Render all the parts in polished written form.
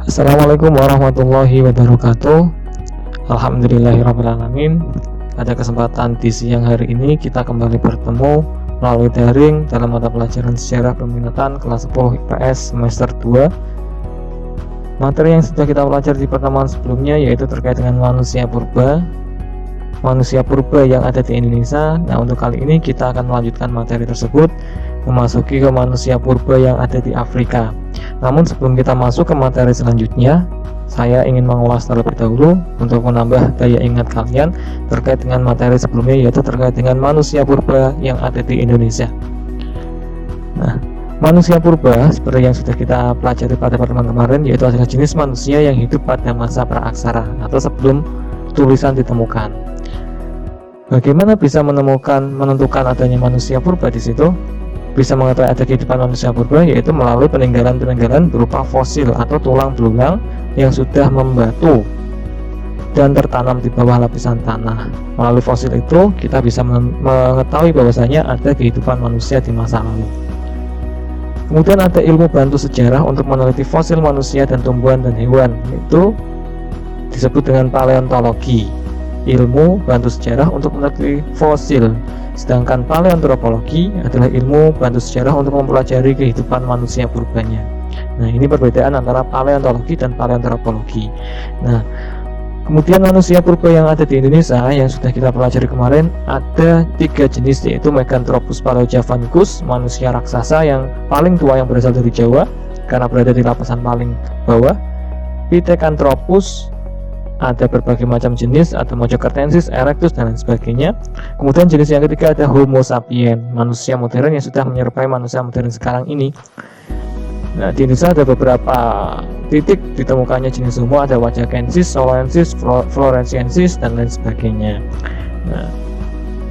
Assalamualaikum warahmatullahi wabarakatuh. Alhamdulillahirrahmanirrahim. Pada kesempatan di siang hari ini kita kembali bertemu melalui daring dalam mata pelajaran sejarah peminatan kelas 10 IPS semester 2. Materi yang sudah kita pelajari di pertemuan sebelumnya yaitu terkait dengan manusia purba yang ada di Indonesia. Nah, untuk kali ini kita akan melanjutkan materi tersebut, memasuki ke manusia purba yang ada di Afrika. Namun sebelum kita masuk ke materi selanjutnya, saya ingin mengulas terlebih dahulu untuk menambah daya ingat kalian terkait dengan materi sebelumnya, yaitu terkait dengan manusia purba yang ada di Indonesia. Nah, manusia purba seperti yang sudah kita pelajari pada pertemuan kemarin, yaitu adalah jenis manusia yang hidup pada masa praaksara atau sebelum tulisan ditemukan. Bagaimana bisa menentukan adanya manusia purba di situ? Bisa mengetahui ada kehidupan manusia purba yaitu melalui peninggalan-peninggalan berupa fosil atau tulang belulang yang sudah membatu dan tertanam di bawah lapisan tanah. Melalui fosil itu kita bisa mengetahui bahwasanya ada kehidupan manusia di masa lalu. Kemudian ada ilmu bantu sejarah untuk meneliti fosil manusia dan tumbuhan dan hewan, yaitu disebut dengan paleontologi. Ilmu bantu sejarah untuk meneliti fosil. Sedangkan paleoantropologi adalah ilmu bantu sejarah untuk mempelajari kehidupan manusia purbanya. Nah, ini perbedaan antara paleontologi dan paleoantropologi. Nah, kemudian manusia purba yang ada di Indonesia yang sudah kita pelajari kemarin ada 3 jenis, yaitu Meganthropus paleojavanicus, manusia raksasa yang paling tua yang berasal dari Jawa karena berada di lapisan paling bawah. Pithecanthropus, ada berbagai macam jenis, ada Mojokertensis, Erectus, dan lain sebagainya. Kemudian jenis yang ketiga ada Homo sapiens, manusia modern yang sudah menyerupai manusia modern sekarang ini. Nah, di Indonesia ada beberapa titik ditemukannya jenis Homo, ada Wajakensis, Soloensis, Floresiensis, dan lain sebagainya. Nah,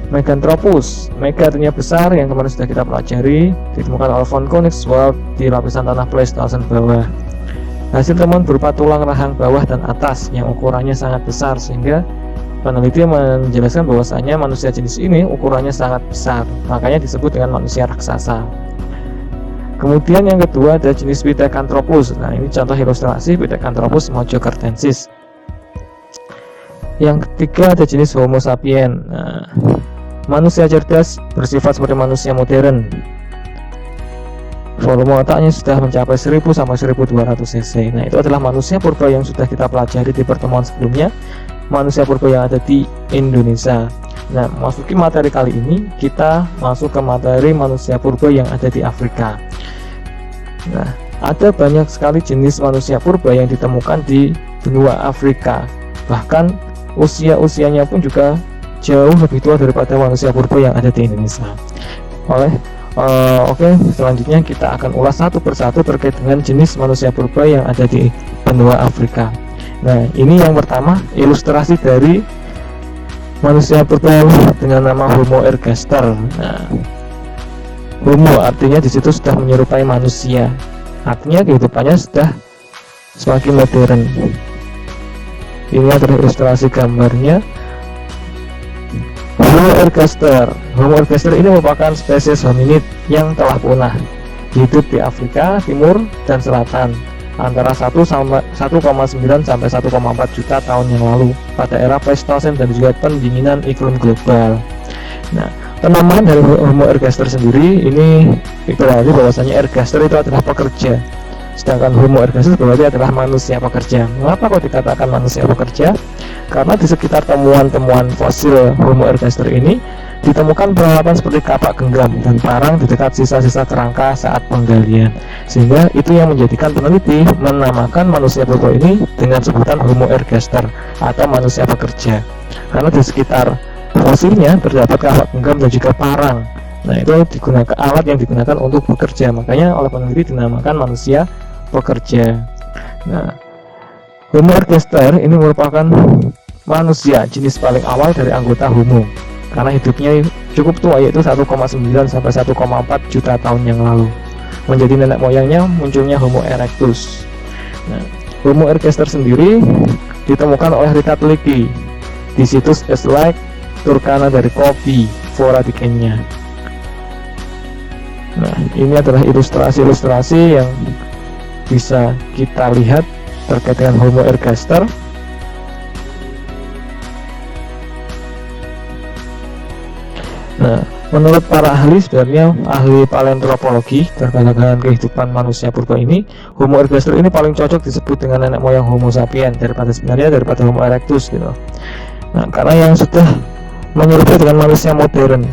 Meganthropus, mega artinya besar, yang kemarin sudah kita pelajari, ditemukan oleh von Königswald di lapisan tanah Pleistosen bawah. Hasil temuan berupa tulang rahang bawah dan atas yang ukurannya sangat besar, sehingga peneliti menjelaskan bahwasanya manusia jenis ini ukurannya sangat besar, makanya disebut dengan manusia raksasa. Kemudian yang kedua ada jenis Pithecanthropus. Nah, ini contoh ilustrasi Pithecanthropus mojokertensis. Yang ketiga ada jenis Homo sapiens. Nah, manusia cerdas bersifat seperti manusia modern. Volume otaknya sudah mencapai 1000 sampai 1200 cc. Nah, itu adalah manusia purba yang sudah kita pelajari di pertemuan sebelumnya, manusia purba yang ada di Indonesia. Nah, masuki materi kali ini kita masuk ke materi manusia purba yang ada di Afrika. Nah, ada banyak sekali jenis manusia purba yang ditemukan di benua Afrika. Bahkan usianya pun juga jauh lebih tua daripada manusia purba yang ada di Indonesia. Oke, selanjutnya kita akan ulas satu persatu terkait dengan jenis manusia purba yang ada di benua Afrika. Nah, ini yang pertama ilustrasi dari manusia purba dengan nama Homo ergaster. Nah, Homo artinya di situ sudah menyerupai manusia, artinya kehidupannya sudah semakin modern. Ini adalah ilustrasi gambarnya. Homo ergaster ini merupakan spesies hominid yang telah punah, hidup di Afrika Timur dan Selatan antara 1,9 sampai 1,4 juta tahun yang lalu pada era Pleistosen dan juga pendinginan iklim global. Nah, penamaan dari Homo ergaster sendiri ini berarti bahwasanya ergaster itu adalah pekerja, sedangkan Homo ergaster berarti adalah manusia pekerja. Mengapa kok dikatakan manusia pekerja? Karena di sekitar temuan-temuan fosil Homo ergaster ini ditemukan peralatan seperti kapak genggam dan parang di dekat sisa-sisa kerangka saat penggalian, sehingga itu yang menjadikan peneliti menamakan manusia purba ini dengan sebutan Homo ergaster atau manusia pekerja, karena di sekitar fosilnya terdapat kapak genggam dan juga parang. Nah, itu digunakan alat yang digunakan untuk bekerja, makanya oleh peneliti dinamakan manusia pekerja. Nah, Homo ergaster ini merupakan manusia jenis paling awal dari anggota Homo karena hidupnya cukup tua, yaitu 1,9 sampai 1,4 juta tahun yang lalu. Menjadi nenek moyangnya munculnya Homo erectus. Nah, Homo ergaster sendiri ditemukan oleh Richard Leakey di situs East-Lake Turkana dari Kobe, Fora di Kenya. Nah, ini adalah ilustrasi-ilustrasi yang bisa kita lihat terkait dengan Homo ergaster. Nah, menurut para ahli, sebenarnya ahli paleontologi terkait dengan kehidupan manusia purba ini, Homo ergaster ini paling cocok disebut dengan nenek moyang Homo sapiens daripada Homo erectus gitu. Nah, karena yang sudah menyerupai dengan manusia modern,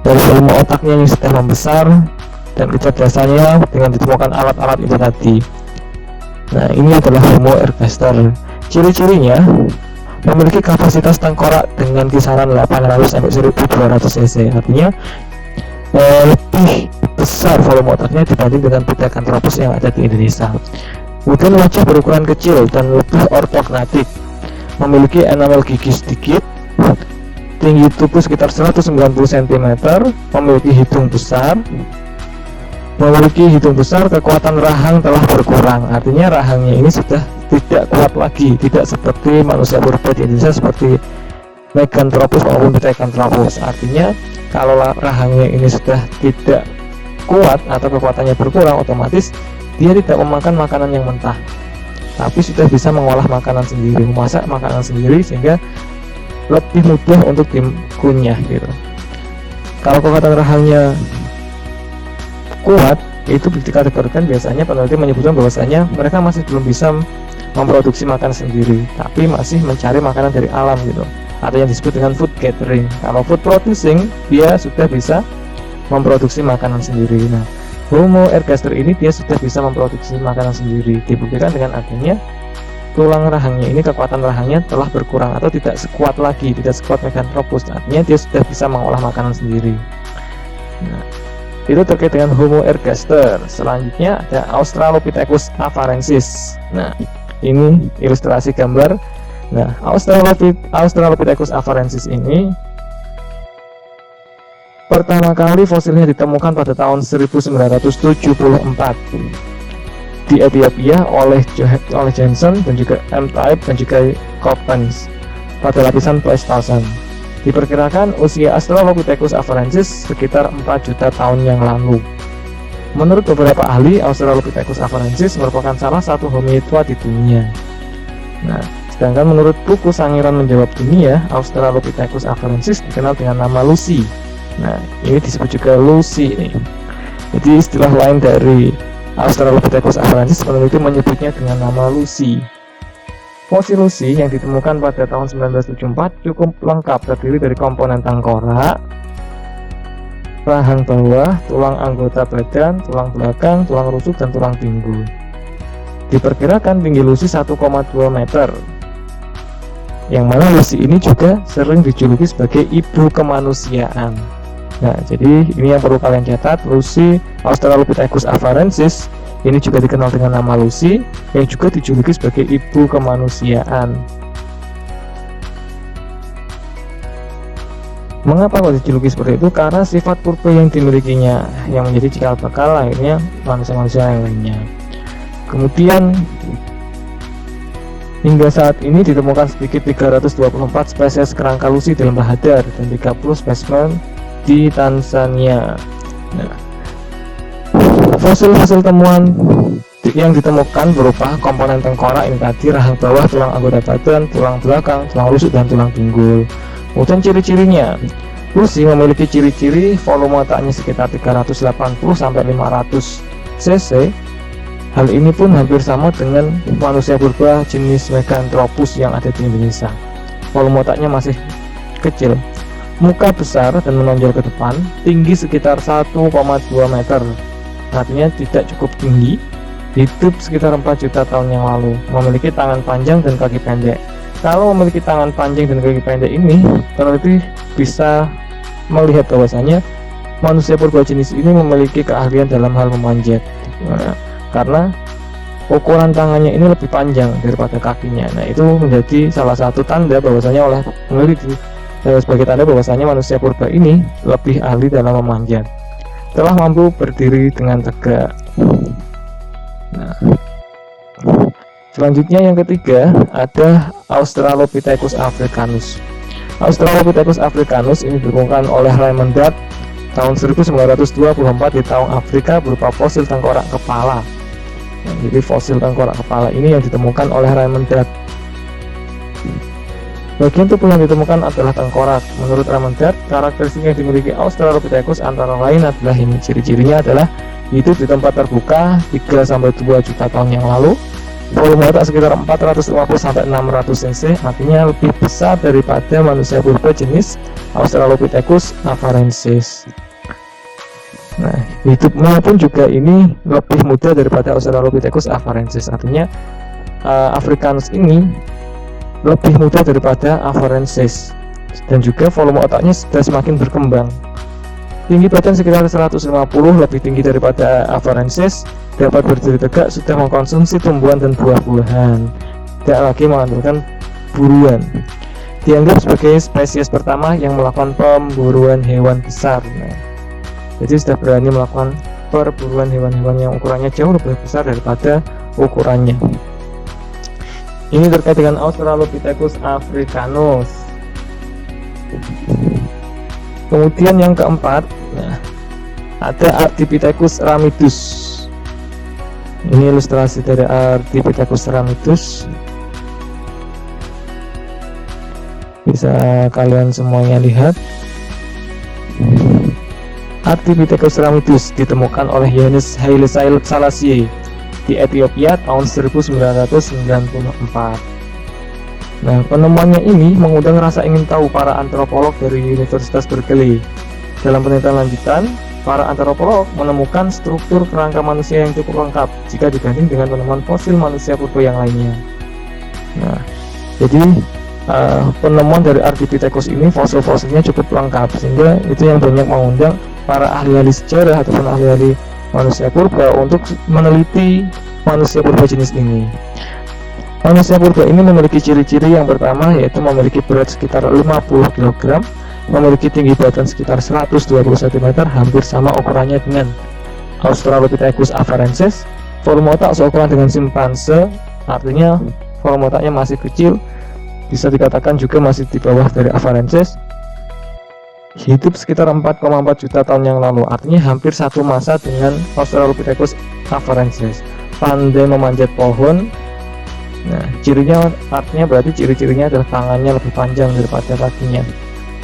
dari volume otaknya yang sudah membesar dan kecerdasannya dengan ditemukan alat-alat itu tadi. Nah, ini adalah Homo ergaster. Ciri-cirinya memiliki kapasitas tengkorak dengan kisaran 800 sampai 1200 cc, artinya lebih besar volume otaknya dibanding dengan Pithecanthropus yang ada di Indonesia. Kemudian wajah berukuran kecil dan lebih ortognatik, memiliki enamel gigi sedikit, tinggi tubuh sekitar 190 cm, memiliki hidung besar. Kekuatan rahang telah berkurang, artinya rahangnya ini sudah tidak kuat lagi, tidak seperti manusia purba di Indonesia seperti Meganthropus maupun Pithecanthropus. Artinya kalau rahangnya ini sudah tidak kuat atau kekuatannya berkurang, otomatis dia tidak memakan makanan yang mentah, tapi sudah bisa mengolah makanan sendiri, memasak makanan sendiri, sehingga lebih mudah untuk dikunyah gitu. Kalau kekuatan rahangnya kuat, itu dikategorikan, biasanya peneliti menyebutkan bahwasanya mereka masih belum bisa memproduksi makan sendiri, tapi masih mencari makanan dari alam gitu, atau yang disebut dengan food gathering. Kalau food producing, dia sudah bisa memproduksi makanan sendiri. Nah, Homo ergaster ini dia sudah bisa memproduksi makanan sendiri, dibuktikan dengan adanya tulang rahangnya ini, kekuatan rahangnya telah berkurang atau tidak sekuat lagi, tidak sekuat Meganthropus, artinya dia sudah bisa mengolah makanan sendiri. Nah, itu terkait dengan Homo ergaster. Selanjutnya ada Australopithecus afarensis. Nah, ini ilustrasi gambar. Nah, Australopithecus afarensis ini pertama kali fosilnya ditemukan pada tahun 1974 di Ethiopia oleh Jensen dan juga M. Type dan juga Coppens pada lapisan Pleistocene. Diperkirakan usia Australopithecus afarensis sekitar 4 juta tahun yang lalu. Menurut beberapa ahli, Australopithecus afarensis merupakan salah satu hominid tua di dunia. Nah, sedangkan menurut buku Sangiran Menjawab Dunia, Australopithecus afarensis dikenal dengan nama Lucy. Nah, ini disebut juga Lucy nih. Jadi istilah lain dari Australopithecus afarensis peneliti menyebutnya dengan nama Lucy. Fosil Lucy yang ditemukan pada tahun 1974 cukup lengkap, terdiri dari komponen tengkorak, rahang bawah, tulang anggota badan, tulang belakang, tulang rusuk, dan tulang pinggul. Diperkirakan tinggi Lucy 1,2 meter, yang mana Lucy ini juga sering dijuluki sebagai ibu kemanusiaan. Nah, jadi ini yang perlu kalian catat, Lucy Australopithecus afarensis ini juga dikenal dengan nama Lucy, yang juga dijuluki sebagai ibu kemanusiaan. Mengapa kok dijuluki seperti itu? Karena sifat purba yang dimilikinya, yang menjadi cikal bakal akhirnya manusia-manusia yang lainnya. Kemudian hingga saat ini ditemukan sedikit 324 spesies kerangka Lucy di lembah Hadar dan 30 spesimen di Tanzania. Nah, fosil-fosil temuan yang ditemukan berupa komponen tengkorak ini tadi, rahang bawah, tulang anggota badan, tulang belakang, tulang rusuk, dan tulang pinggul. Kemudian ciri-cirinya, Lucy memiliki ciri-ciri volume otaknya sekitar 380 sampai 500 cc. Hal ini pun hampir sama dengan manusia purba jenis Meganthropus yang ada di Indonesia. Volume otaknya masih kecil, muka besar dan menonjol ke depan, tinggi sekitar 1,2 meter. Artinya tidak cukup tinggi, hidup sekitar 4 juta tahun yang lalu, memiliki tangan panjang dan kaki pendek. Kalau memiliki tangan panjang dan kaki pendek ini, peneliti bisa melihat bahwasanya manusia purba jenis ini memiliki keahlian dalam hal memanjat. Nah, karena ukuran tangannya ini lebih panjang daripada kakinya. Nah, itu menjadi salah satu tanda bahwasanya oleh peneliti, sebagai tanda bahwasanya manusia purba ini lebih ahli dalam memanjat, telah mampu berdiri dengan tegak. Nah, selanjutnya yang ketiga ada Australopithecus africanus. Australopithecus africanus ini ditemukan oleh Raymond Dart tahun 1924 di Taung Afrika berupa fosil tengkorak kepala. Nah, jadi fosil tengkorak kepala ini yang ditemukan oleh Raymond Dart. Bagian tubuh yang ditemukan adalah tengkorak. Menurut Raymond Dart, karakteristik yang dimiliki Australopithecus antara lain adalah ini. Ciri-cirinya adalah hidup di tempat terbuka 3-2 juta tahun yang lalu, volume otak sekitar 450-600 cc, artinya lebih besar daripada manusia purba jenis Australopithecus afarensis. Nah, hidupnya pun juga ini lebih muda daripada Australopithecus afarensis, artinya Africanus ini lebih muda daripada afarensis, dan juga volume otaknya sudah semakin berkembang. Tinggi badan sekitar 150, lebih tinggi daripada afarensis, dapat berdiri tegak, sudah mengkonsumsi tumbuhan dan buah-buahan, tidak lagi mengandalkan buruan. Dianggap sebagai spesies pertama yang melakukan pemburuan hewan besar. Nah, jadi sudah berani melakukan perburuan hewan-hewan yang ukurannya jauh lebih besar daripada ukurannya. Ini terkait dengan Australopithecus africanus. Kemudian yang keempat, nah, ada Ardipithecus ramidus. Ini ilustrasi dari Ardipithecus ramidus. Bisa kalian semuanya lihat. Ardipithecus ramidus ditemukan oleh Johannes Haile Selassie di Ethiopia tahun 1994. Nah, penemuannya ini mengundang rasa ingin tahu para antropolog dari Universitas Berkeley. Dalam penelitian lanjutan, para antropolog menemukan struktur kerangka manusia yang cukup lengkap jika dibanding dengan penemuan fosil manusia purba yang lainnya. Nah, jadi penemuan dari Ardipithecus ini fosil-fosilnya cukup lengkap, sehingga itu yang banyak mengundang para ahli-ahli sejarah ataupun ahli-ahli manusia purba untuk meneliti manusia purba jenis ini. Manusia purba ini memiliki ciri-ciri yang pertama, yaitu memiliki berat sekitar 50 kg, memiliki tinggi badan sekitar 120 cm, hampir sama ukurannya dengan Australopithecus afarensis. Volume otak seukuran dengan simpanse, artinya volume otaknya masih kecil, bisa dikatakan juga masih di bawah dari afarensis. Hidup sekitar 4,4 juta tahun yang lalu, artinya hampir satu masa dengan Australopithecus afarensis. Pandai memanjat pohon. Nah, cirinya artinya berarti ciri-cirinya adalah tangannya lebih panjang daripada kakinya.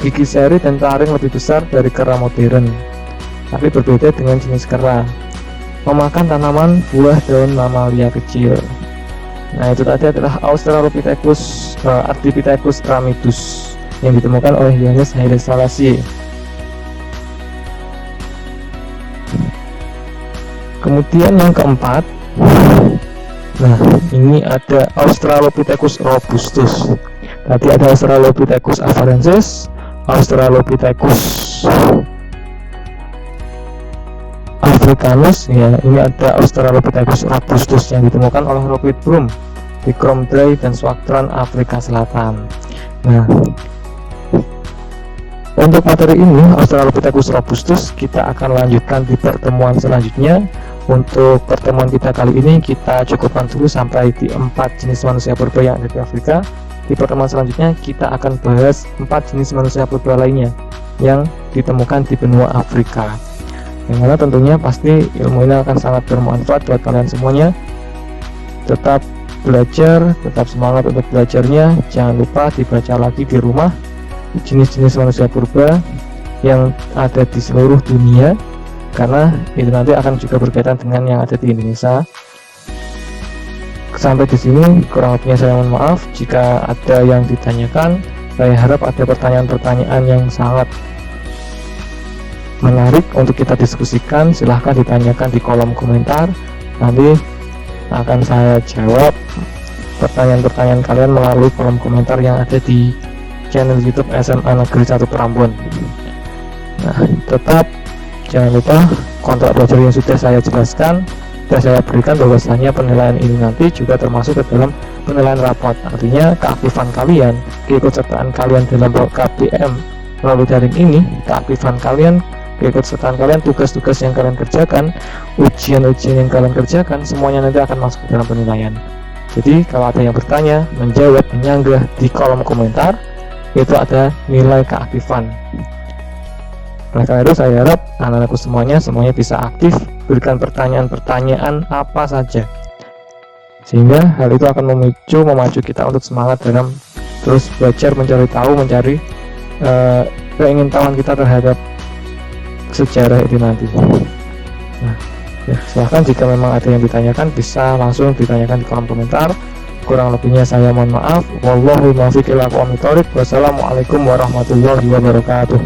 Gigi seri dan taring lebih besar dari kera modern, tapi berbeda dengan jenis kera. Memakan tanaman, buah, daun, mamalia kecil. Nah, itu tadi adalah Australopithecus Ardipithecus ramidus yang ditemukan oleh Johannes Haile Selassie. Kemudian yang keempat, nah ini ada Australopithecus robustus. Tadi ada Australopithecus afarensis, Australopithecus africanus, ya ini ada Australopithecus robustus yang ditemukan oleh Robert Broom di Kromdraai dan Swartland, Afrika Selatan. Nah, untuk materi ini Australopithecus robustus kita akan lanjutkan di pertemuan selanjutnya. Untuk pertemuan kita kali ini kita cukupkan dulu sampai di 4 jenis manusia purba yang ada di Afrika. Di pertemuan selanjutnya kita akan bahas 4 jenis manusia purba lainnya yang ditemukan di benua Afrika. Yang mana tentunya pasti ilmu ini akan sangat bermanfaat buat kalian semuanya. Tetap belajar, tetap semangat untuk belajarnya. Jangan lupa dibaca lagi di rumah jenis-jenis manusia purba yang ada di seluruh dunia, karena itu nanti akan juga berkaitan dengan yang ada di Indonesia. Sampai di sini kurang lebihnya saya mohon maaf jika ada yang ditanyakan. Saya harap ada pertanyaan-pertanyaan yang sangat menarik untuk kita diskusikan. Silahkan ditanyakan di kolom komentar, nanti akan saya jawab pertanyaan-pertanyaan kalian melalui kolom komentar yang ada di channel YouTube SMA Negeri 1 Prambon. Nah, tetap jangan lupa kontrak belajar yang sudah saya jelaskan, sudah saya berikan bahwasanya penilaian ini nanti juga termasuk ke dalam penilaian rapot. Artinya keaktifan kalian, keikutsertaan kalian dalam KPM melalui daring ini, keaktifan kalian, keikutsertaan kalian, tugas-tugas yang kalian kerjakan, ujian-ujian yang kalian kerjakan, semuanya nanti akan masuk ke dalam penilaian. Jadi kalau ada yang bertanya, menjawab, menyanggah di kolom komentar, itu ada nilai keaktifan. Oleh karena itu saya harap anak-anakku semuanya bisa aktif, berikan pertanyaan-pertanyaan apa saja sehingga hal itu akan memacu kita untuk semangat dalam terus belajar, mencari tahu, mencari keingintahuan kita terhadap sejarah itu nanti. Nah, ya, silahkan jika memang ada yang ditanyakan bisa langsung ditanyakan di kolom komentar. Kurang lebihnya saya mohon maaf. Wallahul muwaffiq ila aqwamit thoriq. Wassalamualaikum warahmatullahi wabarakatuh.